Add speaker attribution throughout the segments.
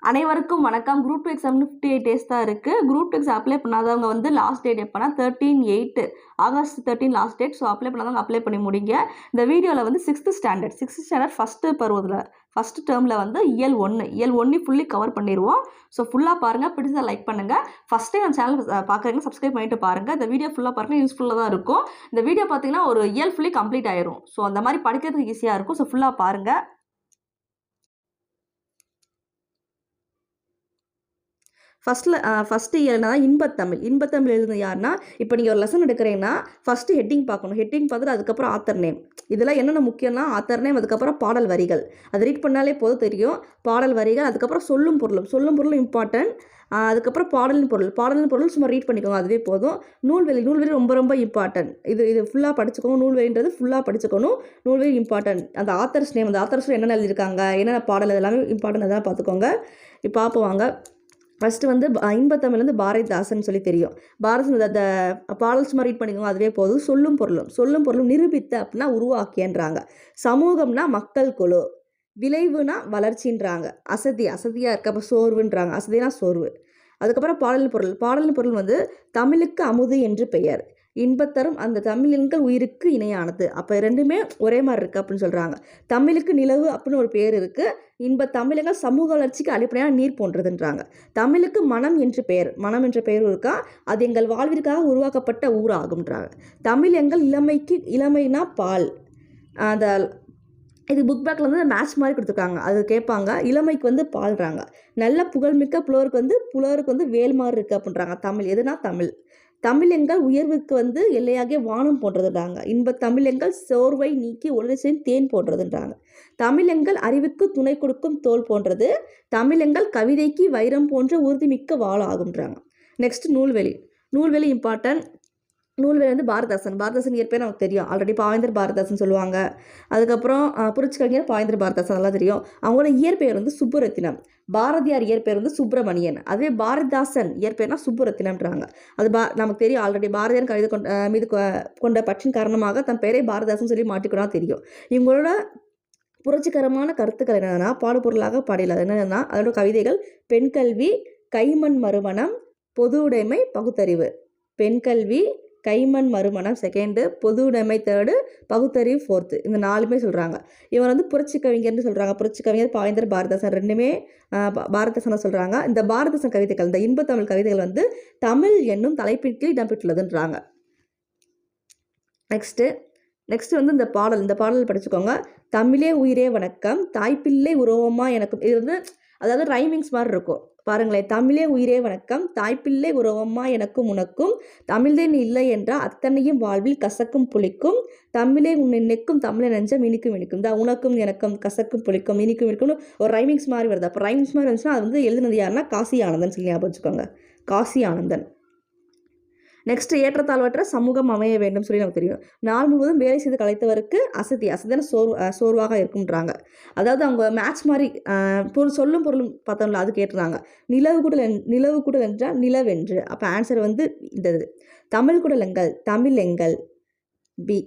Speaker 1: அனைவருக்கும் வணக்கம். Group 2 exam 58 days தான் இருக்குது. குரூப் 2 எக்ஸாம் அப்ளை பண்ணாதவங்க வந்து லாஸ்ட் டேட் எப்போனா 13/8 August 13 last date. So apply பண்ணாதவங்க அப்ளை பண்ணி முடிங்க. இந்த வீடியோவில் வந்து சிக்ஸ்த் ஸ்டாண்டர்ட் ஃபஸ்ட்டு பருவத்தில் ஃபஸ்ட்டு டேர்மில் வந்து இயல் 1 ஃபுல்லி கவர் பண்ணிடுவோம். ஸோ ஃபுல்லாக பாருங்கள், பிடிச்சதை லைக் பண்ணுங்கள். ஃபஸ்ட்டே நம்ம சேனல் பார்க்குறீங்க, சப்ஸ்கிரைப் பண்ணிட்டு பாருங்கள். இந்த வீடியோ ஃபுல்லாக பாருங்கள், யூஸ்ஃபுல்லாக தான் இருக்கும். இந்த வீடியோ பார்த்தீங்கன்னா ஒரு இயல் ஃபுல்லி கம்ப்ளீட் ஆயிரும். ஸோ அந்த மாதிரி படிக்கிறதுக்கு ஈஸியாக இருக்கும். ஸோ ஃபுல்லாக பாருங்கள். ஃபஸ்ட்டு இயல்னா இன்பத்தமிழ் எழுதுனது யாருன்னா, இப்போ நீங்கள் ஒரு லெசன் எடுக்கிறீங்கன்னா ஃபஸ்ட்டு ஹெட்டிங் பார்க்கணும். ஹெட்டிங் பார்த்துட்டு அதுக்கப்புறம் ஆத்தர் நேம். இதெல்லாம் என்னென்ன முக்கியம்னா ஆத்தர் நேம், அதுக்கப்புறம் பாடல் வரிகள். அது ரீட் பண்ணாலே போதும் தெரியும். பாடல் வரிகள், அதுக்கப்புறம் சொல்லும் பொருளும் இம்பார்ட்டன்ட். அதுக்கப்புறம் பாடலின் பொருள் சும்மா ரீட் பண்ணிக்கோங்க, அதுவே போதும். நூல்வெளி ரொம்ப ரொம்ப இம்பார்ட்டன்ட். இது ஃபுல்லாக படிச்சுக்கோங்க. நூல்வெளின்றது ஃபுல்லாக படிச்சுக்கணும். நூல்வெளி இம்பார்ட்டன்ட். அந்த ஆத்தர்ஸ் நேம், அந்த ஆத்தர்ஸ் என்னென்ன எழுதியிருக்காங்க, என்னென்ன பாடல், எல்லாமே இம்பார்ட்டன்ட். அதெல்லாம் பார்த்துக்கோங்க. இப்போ பார்ப்போம். ஃபஸ்ட்டு வந்து இன்பத்தமிழ் வந்து பாரதிதாசன் சொல்லி தெரியும். பாரதிதாசன் அந்த பாடல் சும்மா ரீட் பண்ணிக்கோங்க, அதுவே போதும். சொல்லும் பொருளும் நிரூபித்த அப்படின்னா உருவாக்கியன்றாங்க. சமூகம்னா மக்கள் குழு. விளைவுனா வளர்ச்சின்றாங்க. அசதியாக இருக்க, அப்போ சோர்வுன்றாங்க. அசதினா சோர்வு. அதுக்கப்புறம் பாடலின் பொருள் வந்து தமிழுக்கு அமுது என்று பெயர். இன்பத்தரும் அந்த தமிழெண்கள் உயிருக்கு இணையானது. அப்போ ரெண்டுமே ஒரே மாதிரி இருக்குது அப்படின்னு சொல்கிறாங்க. தமிழுக்கு நிலவு அப்படின்னு ஒரு பேர் இருக்குது. தமிழங்கள் சமூக வளர்ச்சிக்கு அடிப்படையான நீர் போன்றதுன்றாங்க. தமிழுக்கு மனம் என்ற பெயரும் இருக்கா. அது எங்கள் வாழ்விற்காக உருவாக்கப்பட்ட ஊராகும்ன்றாங்க. தமிழ் எங்கள் இளமைனா பால். அந்த இது புக் பேக்கில் வந்து மேட்ச் மாதிரி கொடுத்துருக்காங்க, அது கேட்பாங்க. இளமைக்கு வந்து பால்றாங்க. நல்ல புகழ்மிக்க புலவருக்கு வந்து வேல் மாதிரி இருக்குது அப்படின்றாங்க. தமிழ் எதுனா தமிழ் எங்கள் உயர்வுக்கு வந்து எல்லையாகிய வானம் போன்றதுன்றாங்க. தமிழெங்கள் சோர்வை நீக்கி ஒளிர்ச்சியின் தேன் போன்றதுன்றாங்க. தமிழெங்கள் அறிவுக்கு துணை கொடுக்கும் தோல் போன்றது. தமிழெங்கள் கவிதைக்கு வைரம் போன்ற உறுதிமிக்க வாள் ஆகுன்றாங்க. Next நூல்வெளி important. நூல்வெளி வந்து பாரதிதாசன் இயற்பெயர் நமக்கு தெரியும் ஆல்ரெடி. பாவேந்தர் பாரதிதாசன் சொல்லுவாங்க. அதுக்கப்புறம் புரட்சி கவிஞர் பாவேந்தர் பாரதிதாசன், அதெல்லாம் தெரியும். அவங்களோட இயற்பெயர் வந்து சுப்புரத்தினம். பாரதியார் இயற்பெயர் வந்து சுப்பிரமணியன். அதுவே பாரதிதாசன் இயற்பெயர்னா சுப்புரத்தினம்ன்றாங்க. அது நமக்கு தெரியும் ஆல்ரெடி. பாரதியார் கவிதை மீது கொண்ட பற்றின் காரணமாக தன் பெயரை பாரதிதாசன் சொல்லி மாற்றிக்கூடா தெரியும். இவங்களோட புரட்சிகரமான கருத்துக்கள் என்னென்னா பாடுபொருளாக பாடியது என்னென்னா, அதோட கவிதைகள் பெண் கல்வி, கைமண் மறுமணம், பொது உடைமை, பகுத்தறிவு. பெண் கல்வி, கைமண் மறுமணம் செகண்டு, பொது உடைமை தேர்டு, பகுத்தறிவு ஃபோர்த்து. இந்த 4மே சொல்கிறாங்க. இவர் வந்து புரட்சி கவிஞர்னு சொல்கிறாங்க. புரட்சி கவிஞர் பாவேந்தர் பாரதிதாசன், ரெண்டுமே பாரதிதாசனை சொல்கிறாங்க. இந்த பாரதிதாசன் கவிதைகள், இந்த இன்பத்தமிழ் கவிதைகள் வந்து தமிழ் என்னும் தலைப்பின் கீழ் இடம்பெற்றுள்ளதுன்றாங்க. நெக்ஸ்ட்டு வந்து இந்த பாடல் படிச்சுக்கோங்க. தமிழே உயிரே வணக்கம், தாய்ப்பிள்ளை உருவமா எனக்கு. இது வந்து அதாவது ரைமிங்ஸ் மாதிரி இருக்கும் பாருங்களேன். தமிழே உயிரே வணக்கம், தாய்ப்பிள்ளை உறவம்மா எனக்கும் உனக்கும், தமிழ்தேன் இல்லை என்றால் அத்தனையும் வாழ்வில் கசக்கும் புளிக்கும், தமிழே உன்னை நினைக்கும் தமிழை நெஞ்சம் இனிக்கும் இந்த உனக்கும் எனக்கும் கசக்கும் புளிக்கும் இனிக்கும்னு ஒரு ரைமிங்ஸ் மாதிரி வருது. அப்போ ரைமிங்ஸ் மாதிரி இருந்துச்சுன்னா அது வந்து எழுதுனது யாருன்னா காசி ஆனந்தன் சொல்லி ஞாபகம் வச்சுக்கோங்க. காசி ஆனந்தன். நெக்ஸ்ட் ஏற்றத்தாழ்வற்ற சமூகம் அமைய வேண்டும் சொல்லி நமக்கு தெரியும். நாள் முழுவதும் வேலை செய்து கலைத்தவருக்கு அசதியான சோர்வாக இருக்கும்ன்றாங்க. அதாவது அவங்க மேட்ச் மாதிரி சொல்லும் பொருளும் பார்த்தோம்ல, அது கேட்டுறாங்க. நிலவு கூடல் என்றால் நிலவென்று. அப்போ ஆன்சர் வந்து இந்த தமிழ் குடலங்கள் தமிழெங்கள். பி.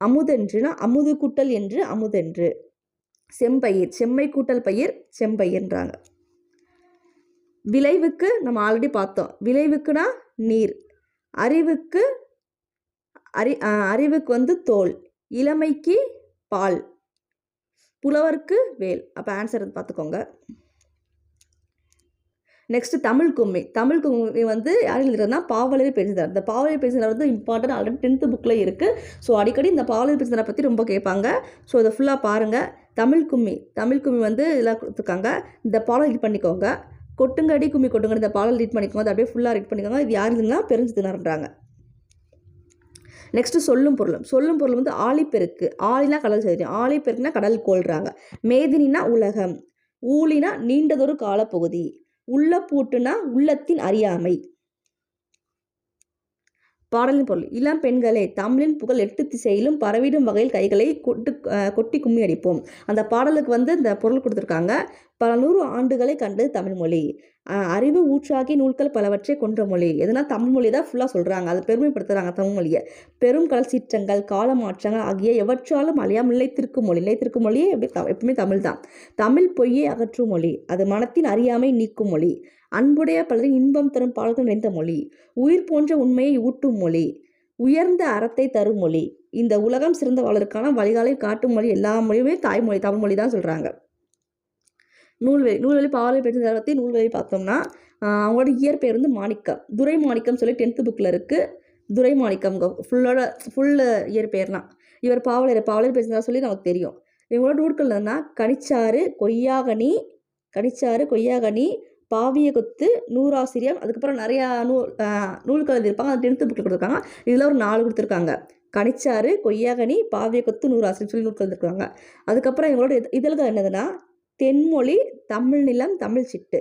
Speaker 1: அமுதென்றுனா அமுது கூட்டல் என்று அமுதென்று. செம்மை கூட்டல் பயிர் செம்பயிர்ன்றாங்க. விளைவுக்கு நம்ம ஆல்ரெடி பார்த்தோம். விளைவுக்குனா நீர். அறிவுக்கு வந்து தோல். இளமைக்கு பால். புலவருக்கு வேல். அப்போ ஆன்சர் பார்த்துக்கோங்க. நெக்ஸ்ட் தமிழ் கும்மி வந்து யார் எழுதுறதுனா பாவலரே பெருசிதர். இந்த பாவலரே பெருசிதர் வந்து இம்பார்ட்டன்ட், ஆல்ரெடி 10th புக்கில் இருக்குது. ஸோ அடிக்கடி இந்த பாவலரே பெருசிதரை பற்றி ரொம்ப கேட்பாங்க. ஸோ இதை ஃபுல்லாக பாருங்கள். தமிழ் கும்மி வந்து இதெல்லாம் கொடுத்துருக்காங்க. இந்த பாடல் ரீட் பண்ணிக்கோங்க. கொட்டுங்கடி கும்மி கொட்டுங்கடி, இந்த பாடல் ரீட் பண்ணிக்கோங்க. அது அப்படியே ஃபுல்லாக ரீட் பண்ணிக்கோங்க. இது யார் இதுன்னா பெருஞ்சித்தினார்ன்றாங்க. நெக்ஸ்ட்டு சொல்லும் பொருள் வந்து ஆழிப்பெருக்கு. ஆழினா கடல் தெரியும். ஆழிப்பெருக்குனா கடல் கோள்றாங்க. மேதினா உலகம். ஊழினா நீண்டதொரு காலப்பகுதி. உள்ள பூட்டுனா உள்ளத்தின் அறியாமை. பாடலின் பொருள் இளம் பெண்களே, தமிழின் புகழ் 8 திசையிலும் பரவிடும் வகையில் கைகளை கொட்டி கும்மி அடிப்போம். அந்த பாடலுக்கு வந்து இந்த பொருள் கொடுத்துருக்காங்க. பல நூறு ஆண்டுகளை கண்டது தமிழ்மொழி. அறிவு ஊற்றாகி நூல்கள் பலவற்றை கொன்ற மொழி. எதுனா தமிழ்மொழி தான் ஃபுல்லாக சொல்கிறாங்க, அது பெருமைப்படுத்துகிறாங்க தமிழ்மொழியை. பெரும் கடல் சீற்றங்கள் கால மாற்றங்கள் ஆகிய எவற்றாலும் அழியாமல் நிலைத்திருக்கும் மொழி. நிலைத்திருக்கும் மொழியே எப்பவுமே தமிழ் தான். தமிழ் பொய்யை அகற்றும் மொழி, அது மனத்தின் அறியாமை நீக்கும் மொழி, அன்புடைய பலரின் இன்பம் தரும் பாடல்கள் நிறைந்த மொழி, உயிர் போன்ற உண்மையை ஊட்டும் மொழி, உயர்ந்த அறத்தை தரும் மொழி, இந்த உலகம் சிறந்த வாழ்வதற்கான வழிகாலை காட்டும் மொழி. எல்லா மொழியுமே தாய்மொழி, தமிழ்மொழி தான் சொல்கிறாங்க. நூல்வழி பாவலர் பெற்ற பற்றி நூல்வழி பார்த்தோம்னா அவங்களோட இயற்பெயர் வந்து மாணிக்கம். துரை மாணிக்கம் சொல்லி 10th புக்கில் இருக்குது. துரை மாணிக்கம் ஃபுல் இயற்பெயர்லாம். இவர் பாவலர் பேசுகிறதா சொல்லி நமக்கு தெரியும். இவங்களோட நூல்கள் என்னன்னா கனிச்சாறு, கொய்யாகனி, பாவிய கொத்து, நூறாசிரியம், அதுக்கப்புறம் நிறையா நூல்கள் எழுதியிருப்பாங்க. அது 10th புக்கில் கொடுத்துருக்காங்க. இதில் ஒரு 4 கொடுத்துருக்காங்க. கனிச்சாறு, கொய்யாகனி, பாவிய கொத்து, நூறாசிரியம் சொல்லி நூல்கள் எழுதிருக்காங்க. அதுக்கப்புறம் இவங்களோட இதழ்கள் என்னதுன்னா தென்மொழி, தமிழ் நிலம், தமிழ் சிட்டு.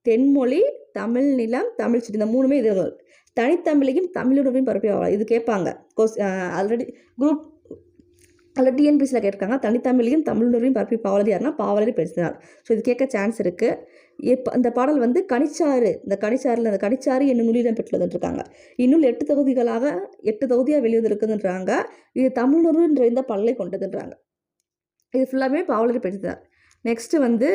Speaker 1: தென்மொழி, தமிழ் நிலம், தமிழ் சிட்டு, இந்த 3மே இதழ்கள். தனித்தமிழையும் தமிழுணர்வையும் பரப்பியவாளர். இது கேட்பாங்க. ஆல்ரெடி டிஎன்பிசியில் கேட்டிருக்காங்க. தனித்தமிழையும் தமிழுணர்வையும் பரப்பி பாவலர் யாருன்னா பாவலரி பேசினார். ஸோ இது கேட்க சான்ஸ் இருக்குது. இந்த பாடல் வந்து கனிச்சாறு, இந்த கனிச்சாறு என்னும் நூலிடம் பெற்றுள்ளதுன்றாங்க. இந்நூல் 8 தொகுதியாக வெளிவந்திருக்குதுன்றாங்க. இது தமிழுணர்வு நிறைந்த பல்லை கொண்டதுன்றாங்க. இது ஃபுல்லாமே பாவலரி பேசினார். நெக்ஸ்ட்டு வந்து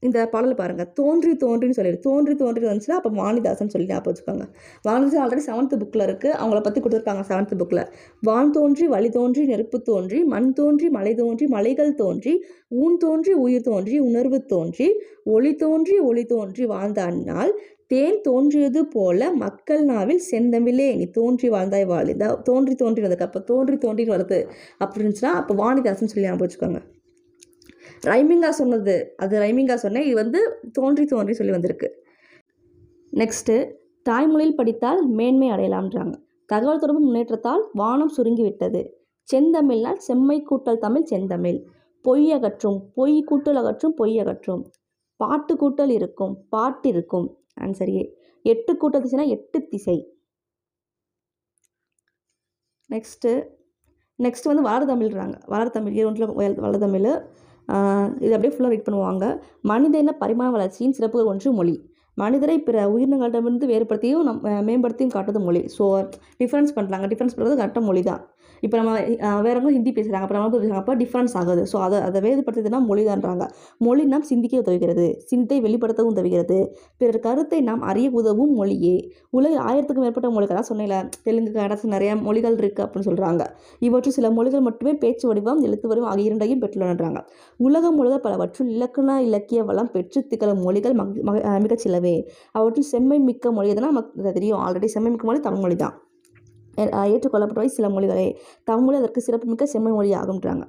Speaker 1: இந்த பாடல் பாருங்கள். தோன்றின்னு சொல்லிடு. தோன்றி வந்துச்சுன்னா அப்போ வாணிதாசன் சொல்லி ஞாபகம் வச்சுக்கோங்க. வாணிதாசன் ஆல்ரெடி 7th புக்கில் இருக்குது. அவங்கள பற்றி கொடுத்துருக்காங்க 7th புக்கில். வான் தோன்றி வழி தோன்றி நெருப்பு தோன்றி மண் தோன்றி மலை தோன்றி மலைகள் தோன்றி ஊன் தோன்றி உயிர் தோன்றி உணர்வு தோன்றி ஒளி தோன்றி வாழ்ந்த அந்நாள் தேன் தோன்றியது போல மக்கள் நாவில் செந்தமிழே நீ தோன்றி வாழ்ந்தாய் வாழ். தோன்றி வந்ததுக்கு அப்போ தோன்றி வருது அப்படின்னுச்சுன்னா அப்போ வாணிதாசன் சொல்லி ஞாபகம் வச்சுக்கோங்க. ரைமிங்காக சொன்னேன். இது வந்து தோன்றி சொல்லி வந்திருக்கு. நெக்ஸ்ட்டு தாய்மொழியில் படித்தால் மேன்மை அடையலாம்ன்றாங்க. தகவல் தொடர்பு முன்னேற்றத்தால் வானம் சுருங்கி விட்டது. செந்தமிழ்னால் செம்மை கூட்டல் தமிழ் செந்தமிழ். பொய் அகற்றும், பொய் கூட்டல் அகற்றும், பொய் அகற்றும். பாட்டு கூட்டல் இருக்கும், பாட்டு இருக்கும். ஆன்சரியே 8 கூட்டல் திசைனா 8 திசை. நெக்ஸ்ட்டு வந்து வளர்தமிழ்றாங்க. வளர்தமிழ் வளர்தமிழ் இது அப்படியே ஃபுல்லாக ரீட் பண்ணுவாங்க. மனித இன பரிமாண வளர்ச்சியின் சிறப்புகள் ஒன்று மொழி. மனிதரை பிற உயிரினங்களிடமிருந்து வேறுபடுத்தியும் மேம்படுத்தியும் காட்டுறது மொழி. ஸோ டிஃப்ரென்ஸ் பண்ணுறது கரெக்டாக மொழி தான். இப்போ நம்ம வேறவங்க ஹிந்தி பேசுகிறாங்க, அப்புறம் நம்ம பேசுகிறாங்க, அப்போ டிஃப்ரென்ஸ் ஆகுது. ஸோ அதை வேறுபடுத்துறதுனா மொழி தான்றாங்க. மொழி நாம் சிந்திக்க உதவுகிறது, சிந்தை வெளிப்படுத்தவும் உதவுகிறது, பிறர் கருத்தை நாம் அறிய உதவும் மொழியே. உலகில் 1000க்கும் மேற்பட்ட மொழிகள் தான் சொன்னேன்ல, தெலுங்கு கன்னடம் நிறைய மொழிகள் இருக்குது அப்படின்னு சொல்கிறாங்க. இவற்றில் சில மொழிகள் மட்டுமே பேச்சு வடிவம் எழுத்து வடிவம் ஆகிய 2ஐயும் பெற்றுள்ளனன்றாங்க. உலகம் முழுவதும் பலவற்றுள் இலக்கிய வளம் பெற்று திகழும் மொழிகள் மிகச்சிலவே. அவற்றில் செம்மை மிக்க மொழி எதுனா நமக்கு தெரியும். ஆல்ரெடி செம்மை மிக்க மொழி தமிழ்மொழி தான். ஏற்றுக்கொள்ளப்பட்டவை சில மொழிகளே. தமிழ்மொழி அதற்கு சிறப்புமிக்க செம்மை மொழி ஆகுன்றாங்க.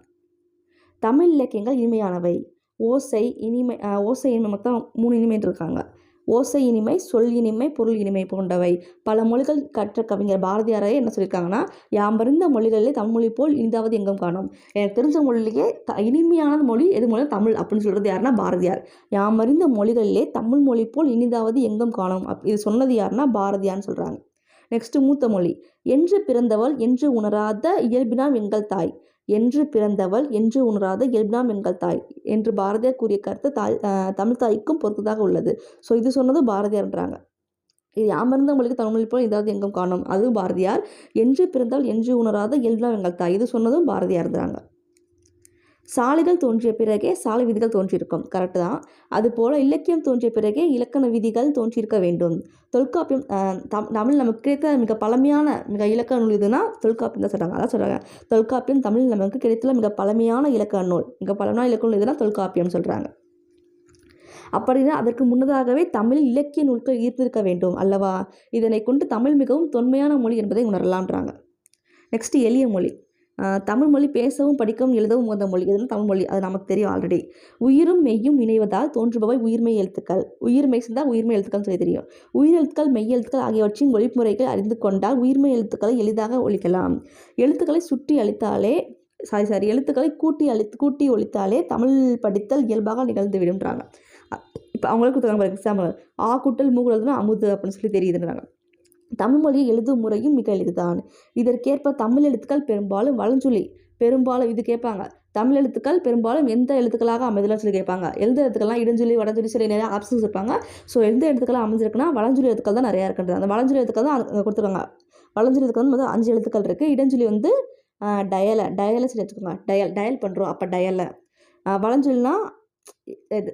Speaker 1: தமிழ் இலக்கியங்கள் இனிமையானவை. ஓசை இனிமை மொத்தம் 3 இனிமை இருக்காங்க. ஓசை இனிமை, சொல் இனிமை, பொருள் இனிமை போன்றவை. பல மொழிகள் கற்ற கவிஞர் பாரதியாரே என்ன சொல்லியிருக்காங்கன்னா, யாம்பறிந்த மொழிகளிலே தமிழ்மொழி போல் இனிதாவது எங்கும் காணும். எனக்கு தெரிஞ்ச மொழியிலேயே இனிமையான மொழி எது மொழி தமிழ் அப்படின்னு சொல்கிறது யாருன்னா பாரதியார். யாம்பறிந்த மொழிகளிலே தமிழ் மொழி போல் இனிதாவது எங்கும் காணும். இது சொன்னது யாருன்னா பாரதியார்னு சொல்கிறாங்க. நெக்ஸ்ட்டு மூத்த மொழி. என்று பிறந்தவள் என்று உணராத இயல்பினாம் எங்கள் தாய். என்று பிறந்தவள் என்று உணராத இயல்பினாம் எங்கள் தாய் என்று பாரதியார் கூறிய கருத்து தமிழ் தாய்க்கும் பொறுத்ததாக உள்ளது. ஸோ இது சொன்னது பாரதியார்ன்றாங்க. இது யாமறிந்த மொழிக்கு தமிழ்மொழி போல் ஏதாவது எங்கும் காணும், அதுவும் பாரதியார். என்று பிறந்தவள் என்று உணராத இயல்பினாம் எங்கள் தாய், இது சொன்னதும் பாரதியார்ன்றாங்க. சாலைகள் தோன்றிய பிறகே சாலை விதிகள் தோன்றியிருக்கும், கரெக்டு தான். அதுபோல் இலக்கியம் தோன்றிய பிறகே இலக்கண விதிகள் தோன்றியிருக்க வேண்டும். தொல்காப்பியம் தமிழ் நமக்கு கிடைத்த மிக பழமையான மிக இலக்கண நூல் எதுனா தொல்காப்பியம் தான் சொல்கிறாங்க. அதான் சொல்கிறாங்க, தொல்காப்பியம் தமிழ் நமக்கு கிடைத்துள்ள மிக பழமையான இலக்கண நூல். மிக பழமையான இலக்கண நூல் எதுனா தொல்காப்பியம் சொல்கிறாங்க. அப்படின்னா அதற்கு முன்னதாகவே தமிழில் இலக்கிய நூல்கள் ஈர்த்திருக்க வேண்டும் அல்லவா? இதனை கொண்டு தமிழ் மிகவும் தொன்மையான மொழி என்பதை உணரலான்றாங்க. நெக்ஸ்ட் எளிய மொழி. தமிழ் மொழி பேசவும் படிக்கவும் எழுதவும் உகந்த மொழி எதுனா தமிழ்மொழி, அது நமக்கு தெரியும் ஆல்ரெடி. உயிரும் மெய்யும் இணைவதால் தோன்றுபவை உயிர்மெய் எழுத்துக்கள். உயிர்மெய் சேர்ந்தால் உயிர்மெய் எழுத்துக்கள் சொல்லி தெரியும். உயிரெழுத்துக்கள் மெய்யெழுத்துக்கள் ஆகியவற்றின் ஒழிப்புமுறைகள் அறிந்து கொண்டால் உயிர்மெய் எழுத்துக்களை எளிதாக ஒழிக்கலாம். எழுத்துக்களை சுற்றி அளித்தாலே எழுத்துக்களை கூட்டி ஒழித்தாலே தமிழ் படித்தல் இயல்பாக நிகழ்ந்து விடுன்றாங்க. இப்போ அவங்களுக்கு எக்ஸாம்பிள் ஆ கூட்டல் மூகுலதுனா அமுது அப்படின்னு சொல்லி தெரியுதுன்றாங்க. தமிழ் மொழியை எழுதும் முறையும் மிக எளிதுதான். இதற்கேற்ப தமிழ் எழுத்துக்கள் பெரும்பாலும் வலஞ்சுழி இது கேட்பாங்க. தமிழ் எழுத்துக்கள் பெரும்பாலும் எந்த எழுத்துக்களாக அமைதலாம் சொல்லி கேட்பாங்க. எந்த எழுத்துக்கள்லாம் இடஞ்சொல்லி வடஞ்சொல்லி சொல்லி நிறைய ஆப்ஷன்ஸ் இருப்பாங்க. ஸோ எந்த எழுத்துக்கள்லாம் அமைஞ்சிருக்குன்னா வளஞ்சொல்லி எழுத்துக்கள் தான் நிறையா இருக்குன்றது. அந்த வளஞ்சொல்லி எழுத்துக்கள் தான் கொடுத்துருக்காங்க. வளஞ்சொல்லி எழுத்துக்கள் வந்து 5 எழுத்துக்கள் இருக்குது. இடஞ்சொல்லி வந்து டயலை சொல்லி வச்சுக்கோங்க. டயல் பண்ணுறோம் அப்போ டயலை. வளஞ்சொல்லினா இது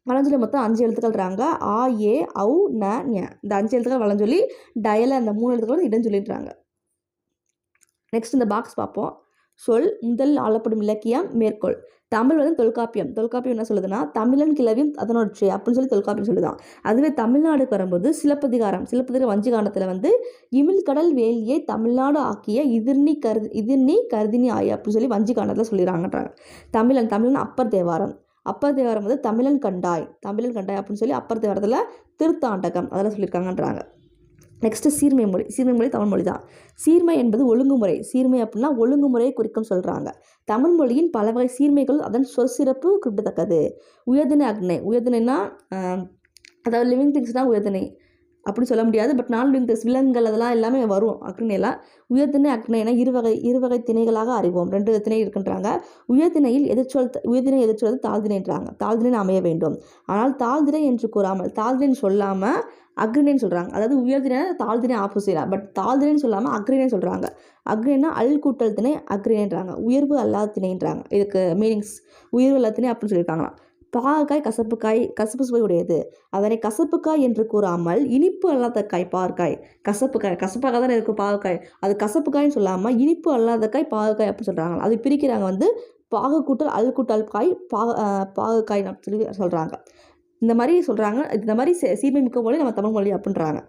Speaker 1: வளஞ்சொல்லி மொத்தம் 5 எழுத்துக்கள் இருக்காங்க. ஆ, ஏ, ஔ, ந, ஞ. இந்த 5 எழுத்துக்கள் வளஞ்சொல்லி. டயலை அந்த 3 எழுத்துக்கள் வந்து இடஞ்சொல்லின்றாங்க. நெக்ஸ்ட் இந்த பாக்ஸ் பார்ப்போம். சொல் முதல் ஆளப்படும் இலக்கியம் மேற்கோள். தமிழ் வந்து தொல்காப்பியம் என்ன சொல்லுதுன்னா தமிழன் கிளவியும் அதனொற்றே அப்படின்னு சொல்லி தொல்காப்பியம் சொல்லுதான். அதுவே தமிழ்நாடுக்கு வரும்போது சிலப்பதிகாரம் வஞ்சிகாண்டத்தில் வந்து இமிழ்கடல் வேலியை தமிழ்நாடு ஆக்கிய இதிர்னி கருதினி ஆய அப்படின்னு சொல்லி வஞ்சிகாண்டத்தில் சொல்லிடுறாங்கன்றாங்க. தமிழன் அப்பர் தேவாரம் வந்து தமிழன் கண்டாய் அப்படின்னு சொல்லி அப்பர் தேவாரத்தில் திருத்தாண்டகம் அதெல்லாம் சொல்லியிருக்காங்கன்றாங்க. நெக்ஸ்ட்டு சீர்மை மொழி தமிழ் மொழி தான். சீர்மை என்பது ஒழுங்குமுறை. சீர்மை அப்படின்னா ஒழுங்குமுறையை குறிக்கும் சொல்கிறாங்க. தமிழ் மொழியின் பல வகை சீர்மைகள் அதன் சொற்சிறப்பு குறிப்பிடத்தக்கது. உயர்திணை அக்னை. உயர்திணைனா அதாவது லிவிங் திங்ஸ் தான் உயர்திணை அப்படி சொல்ல முடியாது. பட் நான் லிவிங் திங்ஸ் விலங்குகள் அதெல்லாம் எல்லாமே வரும் அக்னையெல்லாம். உயர்திணை அக்னைனா இருவகை திணைகளாக அறிவோம். 2 திணை இருக்குன்றாங்க. உயர்திணையில் எதிர்ச்சொல் தாழ்திணைன்றாங்க. தாழ்திணை அமைய வேண்டும். ஆனால் தாழ்திணை என்று கூறாமல் தாழ்திணைன்னு சொல்லாமல் அக்ரிணைன்னு சொல்கிறாங்க. அதாவது உயர்திணை தாழ்திணை ஆப்போசிட்டாக. பட் தாழ்திணைன்னு சொல்லாமல் அக்ரிணை சொல்கிறாங்க. அக்ரிணைனா அல் கூட்டல் திணை அக்ரிணைன்றாங்க. உயர்வு அல்லாத திணைன்றாங்க. இதுக்கு மீனிங்ஸ் உயர்வு அல்லாத திணை அப்படின்னு சொல்லியிருக்காங்களாம். பாகக்காய் கசப்பு சுவை உடையது. அதனை கசப்புக்காய் என்று கூறாமல் இனிப்பு அல்லாத காய் பாகற்காய். கசப்பாக தானே இருக்கும் பாகக்காய். அது கசப்புக்காய்ன்னு சொல்லாமல் இனிப்பு அல்லாத காய் பாகக்காய் அப்படின்னு சொல்கிறாங்க. அது பிரிக்கிறாங்க வந்து பாகு கூட்டல் அல் கூட்டல் காய் பாகக்காய் அப்படின்னு சொல்லி சொல்கிறாங்க. இந்த மாதிரி சொல்கிறாங்க. இந்த மாதிரி சீர்மை மிக்க மொழி நம்ம தமிழ் மொழி அப்படின்றாங்க.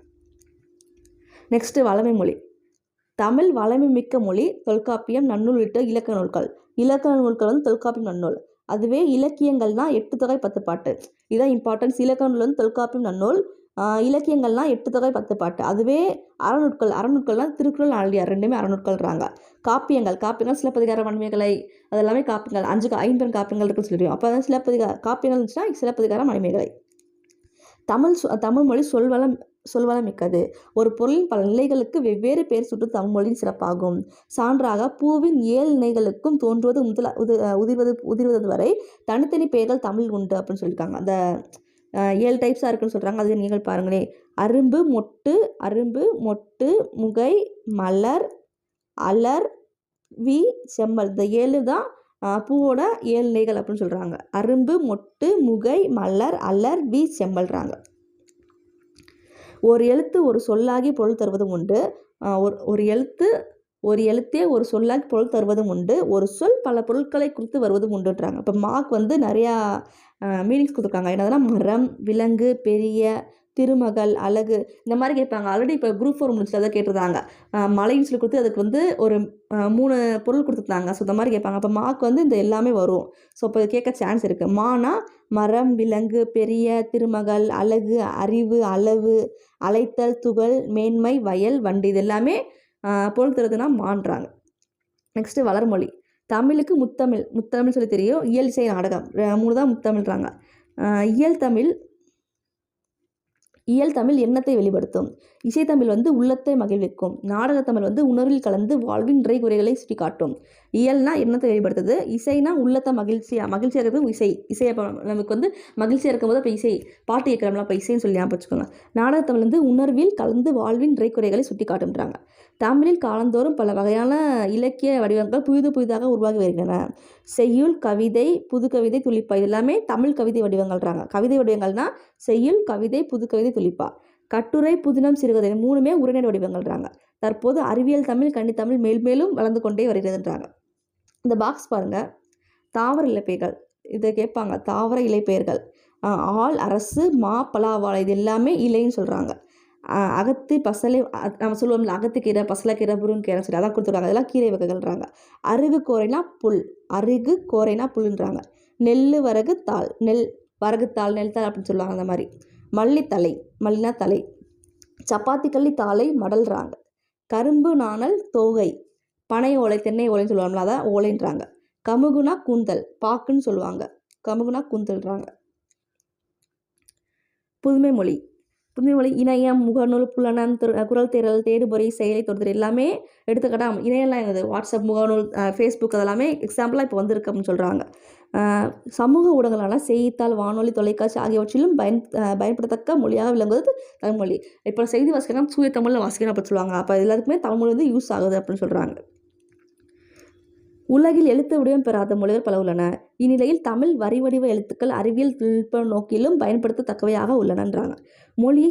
Speaker 1: நெக்ஸ்ட்டு வளமை மொழி. தமிழ் வளமை மிக்க மொழி. தொல்காப்பியம் நன்னூல் உள்ளிட்ட இலக்கண நூல்கள் வந்து தொல்காப்பியம் நன்னூல். அதுவே இலக்கியங்கள்னா 8 தொகை 10 பாட்டு. இதுதான் இம்பார்ட்டன்ஸ். இலக்கண நூல் வந்து தொல்காப்பியம் நன்னூல். இலக்கியங்கள்னா 8 தொகை 10 பாட்டு. அதுவே அறநூட்கள்லாம் திருக்குறள் நாலடியார் 2மே அறநூட்கள்ன்றாங்க. காப்பியங்கள் சிலப்பதிகாரம் மணிமேகலை அதெல்லாமே காப்பியங்கள். 5 காப்பியங்கள் இருக்குன்னு சொல்லிடுவோம். அப்போ தான் காப்பியங்கள் இருந்துச்சுன்னா சிலப்பதிகாரம் மணிமேகலை. தமிழ் மொழி சொல்வளம் மிக்கது. ஒரு பொருளின் பல நிலைகளுக்கு வெவ்வேறு பெயர் சுட்டு தமிழ் மொழியின் சிறப்பாகும். சான்றாக பூவின் 7 நிலைகளுக்கும் தோன்றுவது உதிர்வது வரை தனித்தனி பெயர்கள் தமிழ் உண்டு அப்படின்னு சொல்லியிருக்காங்க. அந்த 7 டைப்ஸாக இருக்குன்னு சொல்கிறாங்க. அது நீங்கள் பாருங்களேன். அரும்பு மொட்டு முகை மலர் அலர் வி செம்மல். இந்த 7 தான் பூவோட 7 நிலைகள் அப்படின்னு சொல்கிறாங்க. அரும்பு மொட்டு முகை மலர் அலர் வி செம்மல்றாங்க. ஒரு எழுத்து ஒரு சொல்லாகி பொருள் தருவதும் உண்டு. ஒரு எழுத்தே ஒரு சொல்லாகி பொருள் தருவதும் உண்டு. ஒரு சொல் பல பொருட்களை குறித்து வருவதும் உண்டுன்றாங்க. இப்போ மார்க் வந்து நிறையா மீனிங்ஸ் கொடுத்துருக்காங்க. என்னதுன்னா மரம், விலங்கு, பெரிய, திருமகள், அழகு இந்த மாதிரி கேட்பாங்க. ஆல்ரெடி இப்போ குரூப் 4 முடிச்சு அதை கேட்டிருந்தாங்க. மலைன்னு சொல்லி கொடுத்து அதுக்கு வந்து ஒரு 3 பொருள் கொடுத்துருந்தாங்க. ஸோ இந்த மாதிரி கேட்பாங்க. அப்போ மார்க் வந்து இந்த எல்லாமே வரும். ஸோ இப்போ கேட்க சான்ஸ் இருக்குது. மானா மரம், விலங்கு, பெரிய, திருமகள், அழகு, அறிவு, அளவு, அலைத்தல், துகள், மேன்மை, வயல், வண்டு இது எல்லாமே பொருள் தருதுன்னா மான்றாங்க. நெக்ஸ்ட்டு வளர்மொழி. தமிழுக்கு முத்தமிழ் சொல்லி தெரியும். இயல், இசை, நாடகம் 3 தான் முத்தமிழ்றாங்க. இயல்தமிழ் எண்ணத்தை வெளிப்படுத்தும். இசைத்தமிழ் வந்து உள்ளத்தை மகிழ்விக்கும். நாடகத்தமிழ் வந்து உணர்வில் கலந்து வாழ்வின் நிறை குறைகளை சுட்டி காட்டும். இயல்னா எண்ணத்தை வெளிப்படுத்துது. இசைனா உள்ளத்தை மகிழ்ச்சியாக இருக்கிறது இசை அப்போ நமக்கு வந்து மகிழ்ச்சியாக இருக்கும்போது அப்போ இசை பாட்டு கேட்குறோம்ல அப்போ இசைன்னு சொல்லி ஞாபகம் வச்சுக்கோங்க. நாடகத்தமிழ் வந்து உணர்வில் கலந்து வாழ்வின் நிறை குறைகளை சுட்டி காட்டுன்றாங்க. தமிழில் காலந்தோறும் பல வகையான இலக்கிய வடிவங்கள் புதிதாக உருவாகி வருகின்றன. செய்யுள், கவிதை, புதுக்கவிதை, துளிப்பா இது எல்லாமே தமிழ் கவிதை வடிவங்கள்ன்றாங்க. கவிதை வடிவங்கள்னா செய்யுள், கவிதை, புதுக்கவிதை, துளிப்பா. கட்டுரை, புதினம், சிறுகதை 3மே உரைநடை வடிவங்கள்ன்றாங்க. தற்போது அறிவியல் தமிழ், கன்னித்தமிழ் மேல்மேலும் வளர்ந்து கொண்டே வருகிறதுன்றாங்க. இந்த பாக்ஸ் பாருங்கள். தாவர இலைப்பெயர்கள் இதை கேட்பாங்க. தாவர இலைப்பெயர்கள் ஆள், அரசு, மா, பலா, வாழை இது எல்லாமே இலைன்னு சொல்கிறாங்க. அகத்தி, பசலை நம்ம சொல்லுவோம்ல அகத்திக்கீரை, பசலைக்கீரை, முருங்கீரை சொல்லி அதான் கொடுத்துருக்காங்க. அதெல்லாம் கீரை வகைகள்ன்றாங்க. அருகு கோரைனா புல்லுன்றாங்க. நெல், வரகு, தாள் வரகுத்தாள், நெல்தாள் அப்படின்னு சொல்லுவாங்க. அந்த மாதிரி மல்லினா தலை. சப்பாத்தி கள்ளி தாளை மடல்றாங்க. கரும்பு நாணல் தோகை. பனை ஓலை, தென்னை ஓலைன்னு சொல்லுவாங்களா அதான் ஓலைன்றாங்க. கமுகுனா கூந்தல், பாக்குன்னு சொல்லுவாங்க. கமுகுனா கூந்தல்றாங்க. புதுமை புதுமொழி இணையம், முகநூல், புலனம், குரல் தேடல், தேடுபொறி, செயலி, தொடர்தல் எல்லாமே எடுத்துக்கிட்டால் இணையம்லாம் என்னது வாட்ஸ்அப், முகநூல், ஃபேஸ்புக் அதெல்லாமே எக்ஸாம்பிளாக இப்போ வந்திருக்கு அப்படின்னு சொல்கிறாங்க. சமூக ஊடகங்களான செய்தித்தாள், வானொலி, தொலைக்காட்சி ஆகியவற்றிலும் பயன்படுத்தத்தக்க மொழியாக விளங்குவது தமிழ்மொழி. இப்போ செய்தி வாசிக்கிறோம் தூய தமிழில் வாசிக்கணும் அப்படின்னு சொல்லுவாங்க. அப்போ எல்லாருக்குமே தமிழ்மொழி வந்து யூஸ் ஆகுது அப்படின்னு சொல்கிறாங்க. உலகில் எழுத்து வடிவம் பெறாத மொழிகள் பல உள்ளன. இந்நிலையில் தமிழ் வரி வடிவ எழுத்துக்கள் அறிவியல் தொழில்நுட்ப நோக்கிலும் பயன்படுத்தத்தக்கவையாக உள்ளனன்றாங்க. மொழியை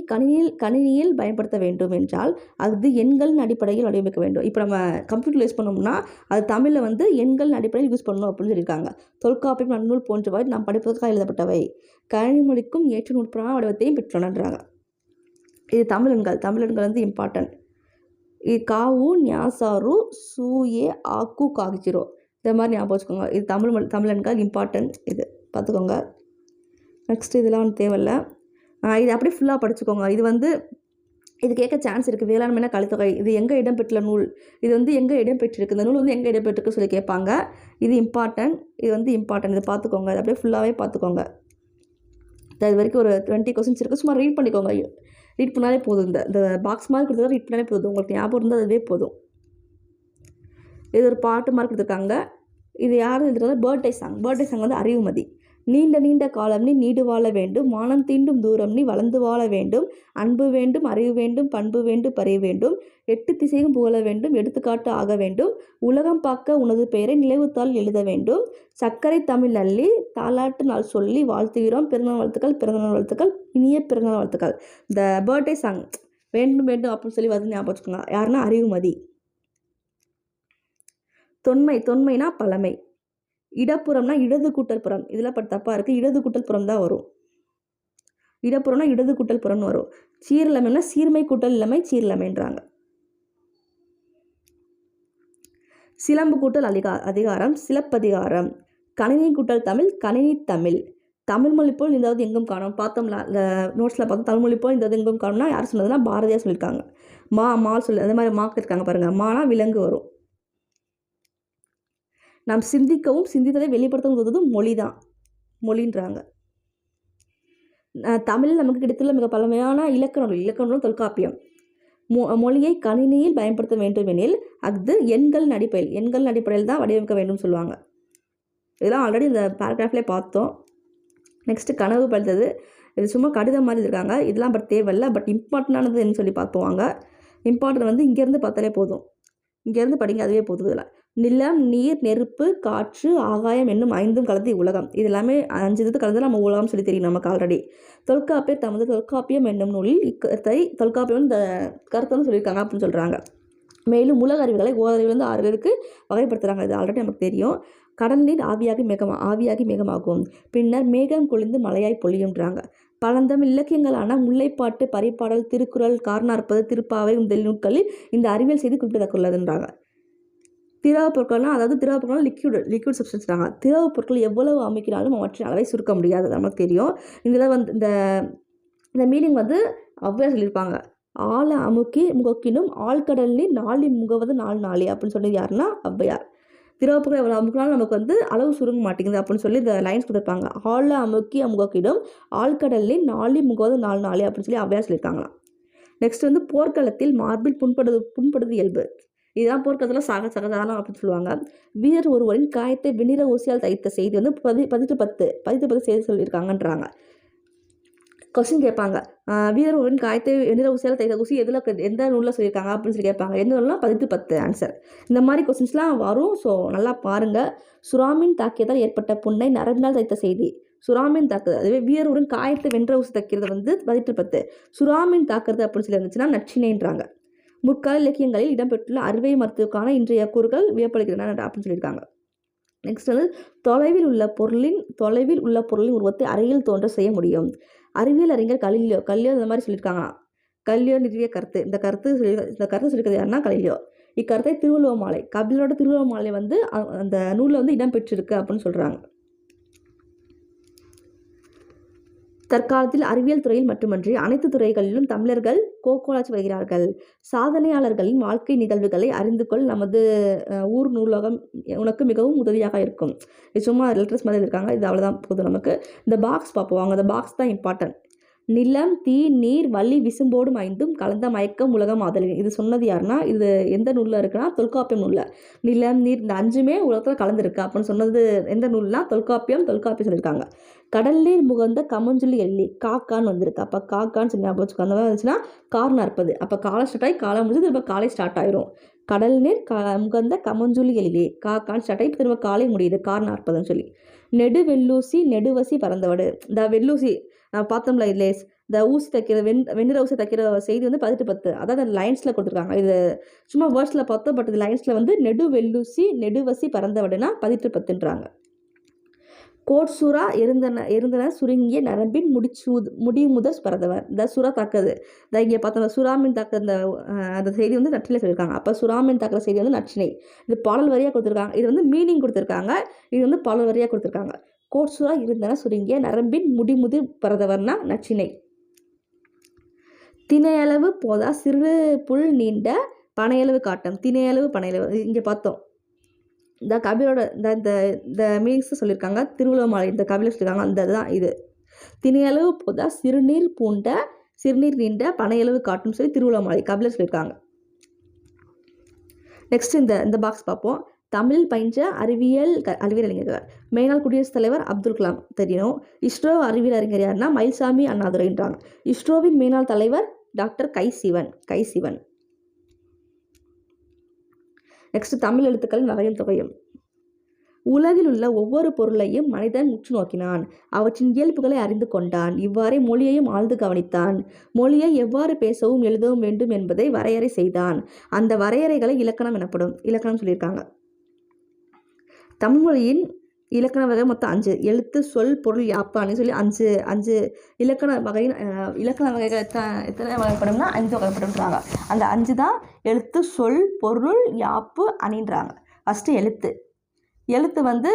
Speaker 1: கணினியில் பயன்படுத்த வேண்டும் என்றால் அது எண்களின் அடிப்படையில் வடிவமைக்க வேண்டும். இப்போ நம்ம கம்ப்யூட்டர் யூஸ் பண்ணோம்னா அது தமிழில் வந்து எண்களின் அடிப்படையில் யூஸ் பண்ணணும் அப்படின்னு சொல்லியிருக்காங்க. தொல்காப்பியம், நன்னூல் போன்றவை நாம் படிப்பதற்காக எழுதப்பட்டவை. கணினி மொழிக்கும் ஏற்ற நுட்பமான வடிவத்தையும் பெற்றுள்ளனன்றாங்க. இது தமிழெண்கள் வந்து இம்பார்ட்டன்ட். இது காவு, ஞாசாரு, சூயே, ஆக்கு, காகிச்சிரோ இந்த மாதிரி ஞாபகம் வச்சுக்கோங்க. இது தமிழெண்கள் இம்பார்ட்டன்ட். இது பார்த்துக்கோங்க. நெக்ஸ்ட் இதெல்லாம் வந்து தேவையில்லை. இது அப்படியே ஃபுல்லாக படிச்சுக்கோங்க. இது வந்து இது கேட்க சான்ஸ் இருக்குது. வேளாண்மைனா கலித்தொகை இது எங்கே இடம்பெற்றுள்ள நூல், இது வந்து எங்கே இடம்பெற்றிருக்கு, இந்த நூல் வந்து எங்கே இடம்பெற்றிருக்கு சொல்லி கேட்பாங்க. இது இம்பார்ட்டன்ட். இது வந்து இம்பார்ட்டன்ட். இது பார்த்துக்கோங்க. இது அப்படியே ஃபுல்லாகவே பார்த்துக்கோங்க. இது வரைக்கும் ஒரு 20 கொஸ்டின்ஸ் இருக்குது. சும்மா ரீட் பண்ணிக்கோங்க. ரீட் பண்ணாலே போதும். இந்த பாக்ஸ் மாதிரி கொடுத்தா ரீட் பண்ணாலே போதும். உங்களுக்கு ஞாபகம் இருந்தால் அதுவே போதும். இது ஒரு பாட்டு மாதிரி கொடுத்துருக்காங்க. இது யாரும் எழுதுறது? பர்த்டே சாங் வந்து அறிவுமதி. நீண்ட நீண்ட காலம் நீ நீடு வாழ வேண்டும், மானம் தீண்டும் தூரம் நீ வளர்ந்து வாழ வேண்டும், அன்பு வேண்டும், அறிவு வேண்டும், பண்பு வேண்டும், பறிவு வேண்டும், 8 திசையும் புகழ வேண்டும், எடுத்துக்காட்டு ஆக வேண்டும், உலகம் பார்க்க உனது பெயரை நினைவுத்தாள் எழுத வேண்டும், சர்க்கரை தமிழ் அள்ளி தாலாட்டு நாள் சொல்லி வாழ்த்துகிறோம், பிறந்தநாள் வாழ்த்துக்கள், இனிய பிறந்தநாள் வாழ்த்துக்கள். இந்த பர்த்டே சாங் வேண்டும் அப்படின்னு சொல்லி வந்து ஞாபகம் வச்சுக்கோங்க. யாருன்னா அறிவுமதி. தொன்மைனா பழமை. இடப்புறம்னா இடது கூட்டல் புறம். இதெல்லாம் தப்பாக இருக்குது. இடது கூட்டல் புறம் தான் வரும். இடப்புறம்னா இடது கூட்டல் புறம்னு வரும். சீரிழமைனா சீர்மை கூட்டல் இளமை, சீரிழமைன்றாங்க. சிலம்பு கூட்டல் அதிகாரம், சிலப்பதிகாரம். கணினி கூட்டல் தமிழ், கணினி தமிழ். தமிழ்மொழி போல் இந்த எங்கும் காணும். பார்த்தோம்ல இந்த நோட்ஸில் பார்த்தோம். தமிழ்மொழி போல் இந்த எங்கும் காணும்னா யார் சொன்னதுன்னா பாரதியார் சொல்லியிருக்காங்க. மால் சொல்லி அந்த மாதிரி மார்க் இருக்காங்க பாருங்கள். மானா விலங்கு வரும். நாம் சிந்திக்கவும் சிந்தித்ததை வெளிப்படுத்தவும் உதவுவது மொழின்றாங்க. தமிழில் நமக்கு கிடைத்துள்ள மிக பழமையான இலக்கணம் தொல்காப்பியம். மொழியை கணினியில் பயன்படுத்த வேண்டும் எனில் அது எண்களின் அடிப்படையில் தான் வடிவமைக்க வேண்டும் சொல்லுவாங்க. இதெல்லாம் ஆல்ரெடி இந்த பேராகிராஃப்லேயே பார்த்தோம். நெக்ஸ்ட்டு கனவு பழுத்தது. இது சும்மா கடிதம் மாதிரி இருக்காங்க. இதெல்லாம் பட் தேவையில்லை. பட் இம்பார்ட்டண்டானதுன்னு சொல்லி பார்த்துவாங்க. இம்பார்ட்டன்ட் வந்து இங்கேருந்து பார்த்தாலே போதும். இங்கேருந்து படிங்க, அதுவே போதும். இதில் நிலம், நீர், நெருப்பு, காற்று, ஆகாயம் என்னும் 5 கலந்து உலகம். இது எல்லாமே 5 கலந்து நம்ம உலகம் சொல்லி தெரியும் நமக்கு ஆல்ரெடி. தொல்காப்பியர் தமது தொல்காப்பியம் என்னும் நூலில் இக்கருத்தை தொல்காப்பியம் இந்த கருத்தை வந்து சொல்லியிருக்காங்க அப்படின்னு சொல்கிறாங்க. மேலும் உலக அறிவுகளை ஓரறிவிலிருந்து 6 பேருக்கு வகைப்படுத்துகிறாங்க. இது ஆல்ரெடி நமக்கு தெரியும். கடல் நீர் ஆவியாகி மேகமாகும். பின்னர் மேகம் கொழிந்து மழையாய் பொழியுன்றாங்க. பழந்தமிழ் இலக்கியங்களான முல்லைப்பாட்டு, பரிபாடல், திருக்குறள், காரணாற்பது, திருப்பாவை முதல் நூல்களில் இந்த அறிவியல் செய்தி குறிப்பிடத்தக்கதுன்றாங்க. திரவ பொருட்கள்னால் திரவ பொருட்கள் லிக்விட் சப்ஸ்டன்ஸ்றாங்க. திரவ பொருட்கள் எவ்வளவு அமைக்கினாலும் அவற்றின் அளவை சுருக்க முடியாது, நமக்கு தெரியும். இதில் வந்து இந்த மீனிங் வந்து ஔவையார் சொல்லியிருப்பாங்க. ஆழ அமுக்கி முகக்கினும் ஆழ்கடல் நீர் நாளி முகவது நாளி அப்படின்னு சொன்னது யாருன்னா ஔவையார். திரவ பொருட்கள் எவ்வளோ அமுக்கினாலும் நமக்கு வந்து அளவு சுருங்க மாட்டேங்குது அப்படின்னு சொல்லி இந்த லைன்ஸ் கொடுத்துருப்பாங்க. ஆழ அமுக்கி முகக்கிடும் ஆழ்கடல் நீர் நாளி முகவது நாளி அப்படின்னு சொல்லி ஔவையார் சொல்லியிருக்காங்களாம். நெக்ஸ்ட் வந்து போர்க்களத்தில் மார்பில் புண்படுது இயல்பு. இதுதான் போர்க்களத்தில் சகசாதாரணம் அப்படின்னு சொல்லுவாங்க. வீரர் ஒருவரின் காயத்தை வெண்ணிற ஊசியால் தைத்த செய்தி வந்து 10 செய்தி சொல்லியிருக்காங்கன்றாங்க. கொஸ்டின் கேட்பாங்க. வீரர் ஒருவரின் காயத்தை வெண்ணிற ஊசியால் தைத்த ஊசி எந்த நூலில் சொல்லியிருக்காங்க அப்படின்னு சொல்லி கேட்பாங்க. எந்த நூல்னா 10 ஆன்சர். இந்த மாதிரி கொஸ்டின்ஸ்லாம் வரும். ஸோ நல்லா பாருங்கள். சுறாமீன் தாக்கியதால் ஏற்பட்ட புண்ணை நரம்பினால் தைத்த செய்தி. சுறாமீன் தாக்குது. அதுவே வீரருடன் காயத்தை வென்ற ஊசி தைக்கிறது வந்து 10. சுறாமீன் தாக்குறது அப்படின்னு சொல்லி இருந்துச்சுன்னா நச்சினைன்றாங்க. முற்கால இலக்கியங்களில் இடம்பெற்றுள்ள அறுவை மருத்துவக்கான இன்றைய கூறுகள் வியப்பளிக்கின்றன அப்படின்னு சொல்லியிருக்காங்க. நெக்ஸ்ட் வந்து தொலைவில் உள்ள பொருளின் உருவத்தை அருகில் தோன்ற செய்ய முடியும். அறிவியல் அறிஞர் கலிலியோ இந்த மாதிரி சொல்லியிருக்காங்களாம். கலிலியோ நிறுவிய கருத்து. இந்த கருத்து சொல்லியிருக்கிறது யாருன்னா கலிலியோ. இக்கருத்தை திருவள்ளுவர் மாலை, கபிலரோட திருவள்ளுவர் மாலை வந்து அந்த நூலில் வந்து இடம்பெற்றிருக்கு அப்படின்னு சொல்கிறாங்க. தற்காலத்தில் அறிவியல் துறையில் மட்டுமன்றி அனைத்து துறைகளிலும் தமிழர்கள் கோக்கோலாச்சு வருகிறார்கள். சாதனையாளர்களின் வாழ்க்கை நிகழ்வுகளை அறிந்து கொள். நமது ஊர் நூலகம் உனக்கு மிகவும் உதவியாக இருக்கும். இது சும்மா லெட்டர்ஸ் மாதிரி இருக்காங்க. இது அவ்வளோதான் போதும் நமக்கு. இந்த பாக்ஸ் பார்ப்போம். அந்த பாக்ஸ் தான் இம்பார்ட்டன்ட். நிலம் தீ நீர் வள்ளி விசும்போடும் ஐந்தும் கலந்த மயக்கம் உலகம் ஆதலின். இது சொன்னது யாருன்னா, இது எந்த நூலில் இருக்குன்னா தொல்காப்பியம் நூலில். நிலம் நீர் இந்த அஞ்சுமே உலகத்தில் கலந்துருக்கு அப்படின்னு சொன்னது எந்த நூல்னா தொல்காப்பியம் சொல்லியிருக்காங்க. கடல் நீர் முகந்த கமஞ்சுள்ளி எள்ளி காக்கான்னு வந்திருக்கு. அப்போ காக்கான்னு சொல்லி ஞாபகம் வச்சுக்கோ. அந்த மாதிரி இருந்துச்சுன்னா கார் நாற்பது. அப்போ காலை ஸ்டார்ட் ஆகி காலை முடிஞ்சு திரும்ப காலை ஸ்டார்ட் ஆயிரும். கடல் நீர் முகந்த கமஞ்சுள்ளி எள்ளி காக்கான்னு ஸ்டார்ட் ஆகி திரும்ப காலை முடியுது கார் நாற்பதுன்னு சொல்லி. நெடு வெள்ளூசி நெடுவசி பறந்தவடு. இந்த வெள்ளூசி பார்த்தோம்ல லேஸ் இந்த ஊசி தைக்கிற வெண்ணிற ஊசி தைக்கிற செய்தி வந்து 18:10. அதாவது லைன்ஸில் கொடுத்துருக்காங்க. இது சும்மா வேர்ட்ஸில் பார்த்தோம், பட் இது லைன்ஸில் வந்து நெடு வெள்ளூசி நெடுவசி பறந்தவடுனா 18:10ன்றாங்க. கோட்சுரா இருந்தன சுருங்கிய நரம்பின் முடிமுதற் பறந்தவர். இந்த சுறா தாக்குது. இந்த இங்கே பார்த்தோம் சுறாமின் தாக்க அந்த செய்தி வந்து நற்றினை சொல்லியிருக்காங்க. அப்போ சுறாமின் தாக்குற செய்தி வந்து நற்றினை. இது பாடல் வரியாக கொடுத்துருக்காங்க. இது வந்து மீனிங் கொடுத்துருக்காங்க. இது வந்து பாடல் வரியாக கொடுத்துருக்காங்க. கோட்சுரா இருந்தன சுருங்கிய நரம்பின் முடிமுதிர் பறந்தவர்னா நற்றினை. திணையளவு போதா சிறு புல் நீண்ட பனையளவு காட்டம். திணையளவு பனையளவு இங்கே பார்த்தோம். இந்த கபிலோட இந்த மீனிங்ஸ் சொல்லியிருக்காங்க. திருவள்ளுவமாலை இந்த கபில சொல்லியிருக்காங்க. அந்த இதுதான் இது. திணையளவு போதா சிறுநீர் நீண்ட பனையளவு காட்டும் சொல்லி திருவள்ளுவமாலை கபிலர் சொல்லியிருக்காங்க. நெக்ஸ்ட் இந்த பாக்ஸ் பார்ப்போம். தமிழில் பயின்ற அறிவியல் அறிஞர்கள். மேனாள் குடியரசுத் தலைவர் அப்துல் கலாம் தெரியும். இஸ்ரோ அறிவியல் அறிஞர் யாருன்னா மயில்சாமி அண்ணாதுரைன்றாங்க. இஸ்ரோவின் மேனாள் தலைவர் டாக்டர் கைசிவன். நெக்ஸ்ட் தமிழ் எழுத்துக்கள் நகையும் தொகையும். உலகில் உள்ள ஒவ்வொரு பொருளையும் மனிதன் உற்று நோக்கினான். அவற்றின் இயல்புகளை அறிந்து கொண்டான். இவ்வாறே மொழியையும் ஆழ்ந்து கவனித்தான். மொழியை எவ்வாறு பேசவும் எழுதவும் வேண்டும் என்பதை வரையறை செய்தான். அந்த வரையறைகளை இலக்கணம் எனப்படும். இலக்கணம் சொல்லியிருக்காங்க. தமிழ்மொழியின் இலக்கண வகை மொத்தம் 5. எழுத்து சொல் பொருள் யாப்பான்னு சொல்லி 5 இலக்கண வகைகள் எத்தனை வகைப்படும்னா 5 வகைப்படும்ன்றாங்க. அந்த 5 தான் எழுத்து சொல் பொருள் யாப்பு அணின்றாங்க. ஃபஸ்ட்டு எழுத்து வந்து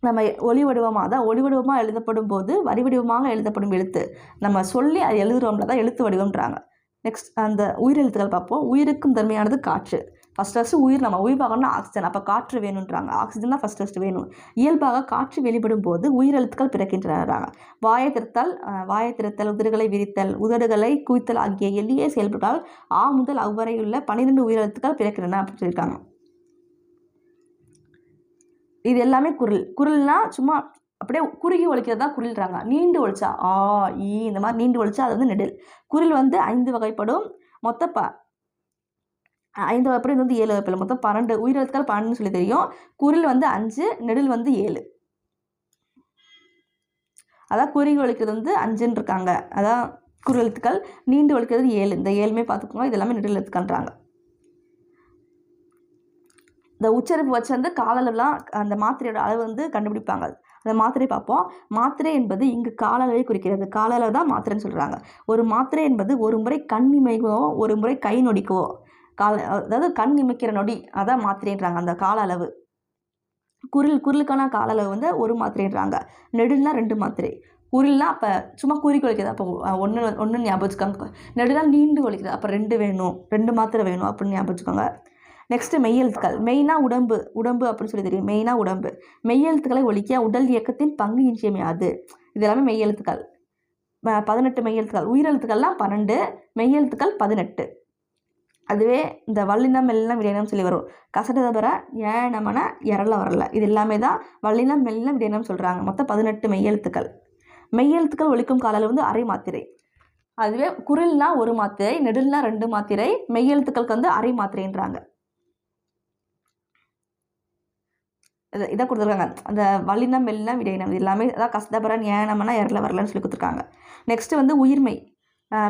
Speaker 1: நம்ம ஒளி வடிவமாக எழுதப்படும் போது வரி வடிவமாக எழுதப்படும் எழுத்து நம்ம சொல்லி அது எழுதுகிறோம்ல தான் எழுத்து வடிவம்ன்றாங்க. நெக்ஸ்ட் அந்த உயிரெழுத்துக்கள் பார்ப்போம். உயிருக்கும் தன்மையானது காற்று. ஃபஸ்ட்டு உயிர் பார்க்கணும்னா ஆக்சிஜன். அப்போ காற்று வேணுன்றாங்க. ஆக்சிஜன் தான் ஃபஸ்ட்டு வேணும். இயல்பாக காற்று வெளிப்படும் போது உயிரெழுத்துக்கள் பிறக்கின்றன. வாயை திறத்தல் உதடுகளை விரித்தல் உதடுகளை குவித்தல் ஆகிய எளிய செயல்பட்டால் ஆ முதல் அவ்வரையுள்ள 12 உயிரெழுத்துக்கள் பிறக்கின்றன அப்படின்னு சொல்லியிருக்காங்க. இது எல்லாமே குரில்னா சும்மா அப்படியே குறுகி ஒழிக்கிறது தான் குரில்றாங்க. நீண்டு ஒழிச்சா ஆ ஈ இந்த மாதிரி நீண்டு ஒழிச்சா அது வந்து நெடில். குரில் வந்து 5 வகைப்படும். மொத்தம் 5 வகைப்படும். இது வந்து 7 வகைப்படும். மொத்தம் 12 உயிரெழுத்துக்கள் 12 சொல்லி தெரியும். குரில் வந்து 5, நெடில் வந்து 7. அதான் குறுகி ஒழிக்கிறது வந்து 5ன்னு இருக்காங்க. அதான் குரில் எழுத்துக்கள். நீண்டு ஒழிக்கிறது 7. இந்த 7மே பார்த்துக்கோங்க. இது எல்லாமே நெடில் எழுத்துக்கள்ன்றாங்க. இந்த உச்சரிப்பு வச்சு வந்து காலளவுலாம் அந்த மாத்திரையோட அளவு வந்து கண்டுபிடிப்பாங்க. அந்த மாத்திரை பார்ப்போம். மாத்திரை என்பது இங்கு கால அளவை குறிக்கிறது. கால அளவு தான் மாத்திரைன்னு சொல்கிறாங்க. ஒரு மாத்திரை என்பது ஒரு முறை கண் இமைக்கவோ ஒரு முறை கை நொடிக்கவோ அதாவது கண் இமைக்கிற நொடி அதான் மாத்திரைன்றாங்க. அந்த கால அளவு. குரிலுக்கான கால அளவு வந்து 1 மாத்திரைன்றாங்க. நெடுல்னா 2 மாத்திரை. குரில்னா அப்போ சும்மா குறி ஒழிக்கிறது. அப்போ ஒன்று ஞாபகம் வச்சுக்கோங்க. நெடுனா நீண்டு ஒழிக்கிறது. அப்போ 2 வேணும், 2 மாத்திரை வேணும் அப்படின்னு ஞாபகம் வச்சுக்கோங்க. நெக்ஸ்ட்டு மெய்யெழுத்துக்கள். மெயினா உடம்பு அப்படின்னு சொல்லி தெரியும். மெயினா உடம்பு. மெய்யெழுத்துக்களை ஒழிக்க உடல் இயக்கத்தின் பங்கு இன்றியமையாது. இது எல்லாமே மெய்யெழுத்துக்கள். 18 மெய்யெழுத்துக்கள். உயிரெழுத்துக்கள்லாம் 12, மெய்யெழுத்துக்கள் 18. அதுவே இந்த வல்லினம் மெல்லினம் விடையினம் சொல்லி வரும். கசடதபர ஏனமன எரல வரல. இது எல்லாமே தான் வல்லினம் மெல்லினம் விடையினம் சொல்கிறாங்க. மொத்தம் 18 மெய்யெழுத்துக்கள். மெய்யெழுத்துக்கள் ஒழிக்கும் கால அளவு வந்து அரை மாத்திரை. அதுவே குரில்னா 1 மாத்திரை, நெடில்னா 2 மாத்திரை, மெய்யெழுத்துக்களுக்கு வந்து அரை மாத்திரைன்றாங்க. இதை கொடுத்துருக்காங்க. அந்த வல்லினம் மெல்லினம் விடையினம் இது எல்லாமே அதான் கசடபரன் ஏனமனா எரல வரலன்னு சொல்லி கொடுத்துருக்காங்க. நெக்ஸ்ட்டு வந்து உயிர்மெய்.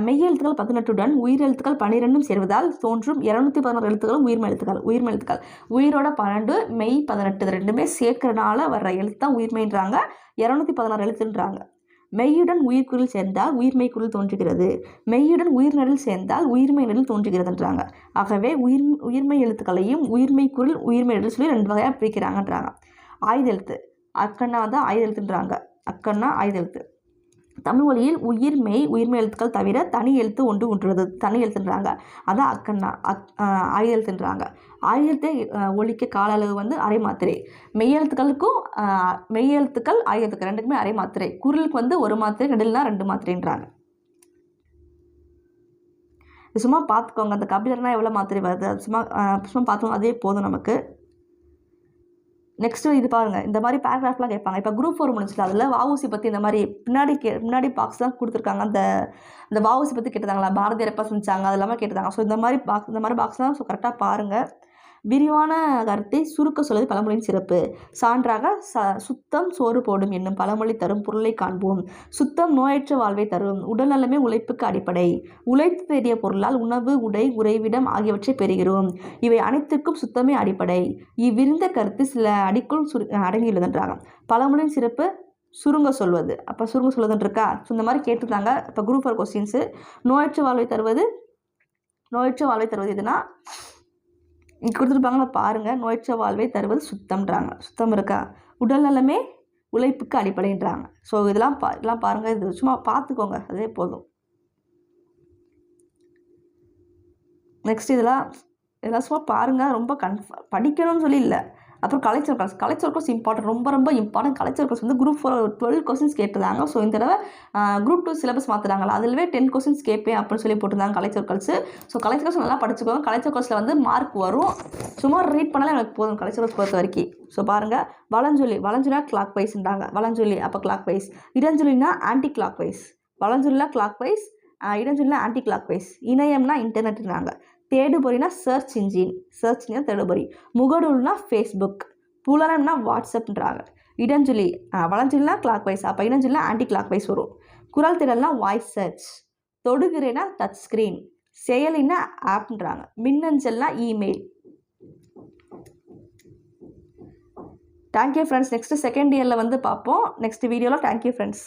Speaker 1: மெய்யெழுத்துக்கள் 18உடன் உயிரெழுத்துக்கள் 12 சேர்வதால் தோன்றும் 216 எழுத்துக்களும் உயிர்மெய் எழுத்துக்கள். உயிரோட 12 மெய் 18 இது ரெண்டுமே சேர்க்கறனால வர்ற எழுத்து தான் உயிர்மெய்ன்றாங்க. 216 எழுத்துன்றாங்க. மெய்யுடன் உயிர்குறில் சேர்ந்தால் உயிர்மெய் குரில் தோன்றுகிறது. மெய்யுடன் உயிர்நெடில் சேர்ந்தால் உயிர்மெய் நெடில் தோன்றுகிறதுன்றாங்க. ஆகவே உயிர்மெய் எழுத்துக்களையும் உயிர்மெய் குரில் உயிர்மெய் நெடில் சொல்லி 2 வகையாக பிரிக்கிறாங்கன்றாங்க. ஆயுத எழுத்து. அக்கண்ணா தான் ஆயுத எழுத்துன்றாங்க. அக்கண்ணா ஆயுத எழுத்து. தமிழ் மொழியில் உயிர்மெய் எழுத்துக்கள் தவிர தனி எழுத்து ஒன்று உள்ளது. தனி எழுத்துன்றாங்க. அதான் அக்கண்ணா ஆயுத எழுத்துன்றாங்க. ஆயுதத்தை ஒழிக்க கால அளவு வந்து அரை மாத்திரை. மெய்யெழுத்துக்கள் ஆயுதத்துக்கு ரெண்டுக்குமே அரை மாத்திரை. குரிலுக்கு வந்து 1 மாத்திரை, நெடில்னா 2 மாத்திரைன்றாங்க. இது சும்மா பார்த்துக்கோங்க. அந்த கபிலர்னா எவ்வளோ மாத்திரை வருது அது சும்மா சும்மா பார்த்தோம், அதே போதும் நமக்கு. நெக்ஸ்ட்டு இது பாருங்கள், இந்த மாதிரி பேராகிராஃப்லாம் கேட்பாங்க. இப்போ குரூப் 4 முடிச்சுல அதில் வஉசி பற்றி இந்த மாதிரி முன்னாடி பாக்ஸ்லாம் கொடுத்துருக்காங்க. அந்த வஉசி பற்றி கேட்டுதாங்களா, பாரதியார் எப்போ செஞ்சாங்க அது எல்லாமே கேட்டுதாங்க. ஸோ இந்த மாதிரி பாக்ஸ்லாம் ஸோ கரெக்டாக பாருங்கள். விரிவான கருத்தை சுருக்க சொல்வது பழமொழியின் சிறப்பு. சான்றாக சுத்தம் சோறு போடும் என்னும் பழமொழி தரும் பொருளை காண்போம். சுத்தம் நோயற்ற வாழ்வை தரும். உடல் நலமே உழைப்புக்கு அடிப்படை. உழைத்து தேடிய பொருளால் உணவு, உடை, உறைவிடம் ஆகியவற்றை பெறுகிறோம். இவை அனைத்திற்கும் சுத்தமே அடிப்படை. இவ்விருந்த கருத்து சில அடிக்குள் அடங்கியுள்ளதுன்றாங்க. பழமொழியின் சிறப்பு சுருங்க சொல்வது. அப்போ சுருங்க சொல்வதுன்னு இருக்கா? ஸோ இந்த மாதிரி கேட்டுருந்தாங்க. இப்போ குரூப் 4 கொஸ்டின்ஸு. நோயற்ற வாழ்வை தருவது எதுனா இங்கே கொடுத்துருப்பாங்களா பாருங்கள். நோயற்ற வாழ்வை தருவது சுத்தம்ன்றாங்க. சுத்தம் இருக்கா? உடல் நலமே உழைப்புக்கு அடிப்படைன்றாங்க. ஸோ இதெல்லாம் பாருங்கள். இது சும்மா பார்த்துக்கோங்க, அதே போதும். நெக்ஸ்ட் இதெல்லாம் சும்மா பாருங்கள். ரொம்ப படிக்கணும்னு சொல்லி இல்லை. அப்புறம் கல்ச்சர் கோர்ஸ் இம்பார்ட்டன்ட், ரொம்ப ரொம்ப இம்பார்ட்டன்ட். கல்ச்சர் கோர்ஸ் வந்து குரூப் 4 12 கொஸ்டின்ஸ் கேட்டுருந்தாங்க. ஸோ இந்த தடவை குரூப் 2 சிலபஸ் மாற்றுறாங்களா, அதில்வே 10 கொஸ்டின்ஸ் கேட்பேன் அப்படின்னு சொல்லி போட்டிருந்தாங்க culture course. So culture course நல்லா படிச்சுக்கோங்க. கல்ச்சர் கோர்ஸில் வந்து மார்க் வரும். சும்மா ரீட் பண்ணாலே எனக்கு போதும் கல்ச்சர் கோர்ஸ் பொறுத்த வரைக்கும். ஸோ பாருங்கள், வலஞ்சொல்லினா கிளாக் வைஸ்ன்றாங்க. வலஞ்சொல்லி அப்போ கிளாக் வைஸ். இடஞ்சொல்லினா ஆன்டி கிளாக் வைஸ். வலஞ்சொல்லினா கிளாக் வைஸ், இடஞ்சொல்லினா ஆன்டி கிளாக் வைஸ். இணையம்னா இன்டர்நெட்னாங்க. தேடுபொறினா சர்ச் இன்ஜின். தேடுபொறி. முகநூல்னா ஃபேஸ்புக். புலனம்னா வாட்ஸ்அப்ன்றாங்க. வலஞ்சொல்லினா கிளாக் வைஸ், அப்போ இடஞ்சொல்லினா ஆன்டி கிளாக் வைஸ் வரும். குரல் திறல்னா வாய்ஸ் சர்ச். தொடுகிறேனா டச் ஸ்க்ரீன். செயலினா ஆப்ன்றாங்க. மின்னஞ்சல்னா email. Thank you friends. Next second இயரில் வந்து பார்ப்போம். நெக்ஸ்ட் வீடியோவில். Thank you friends.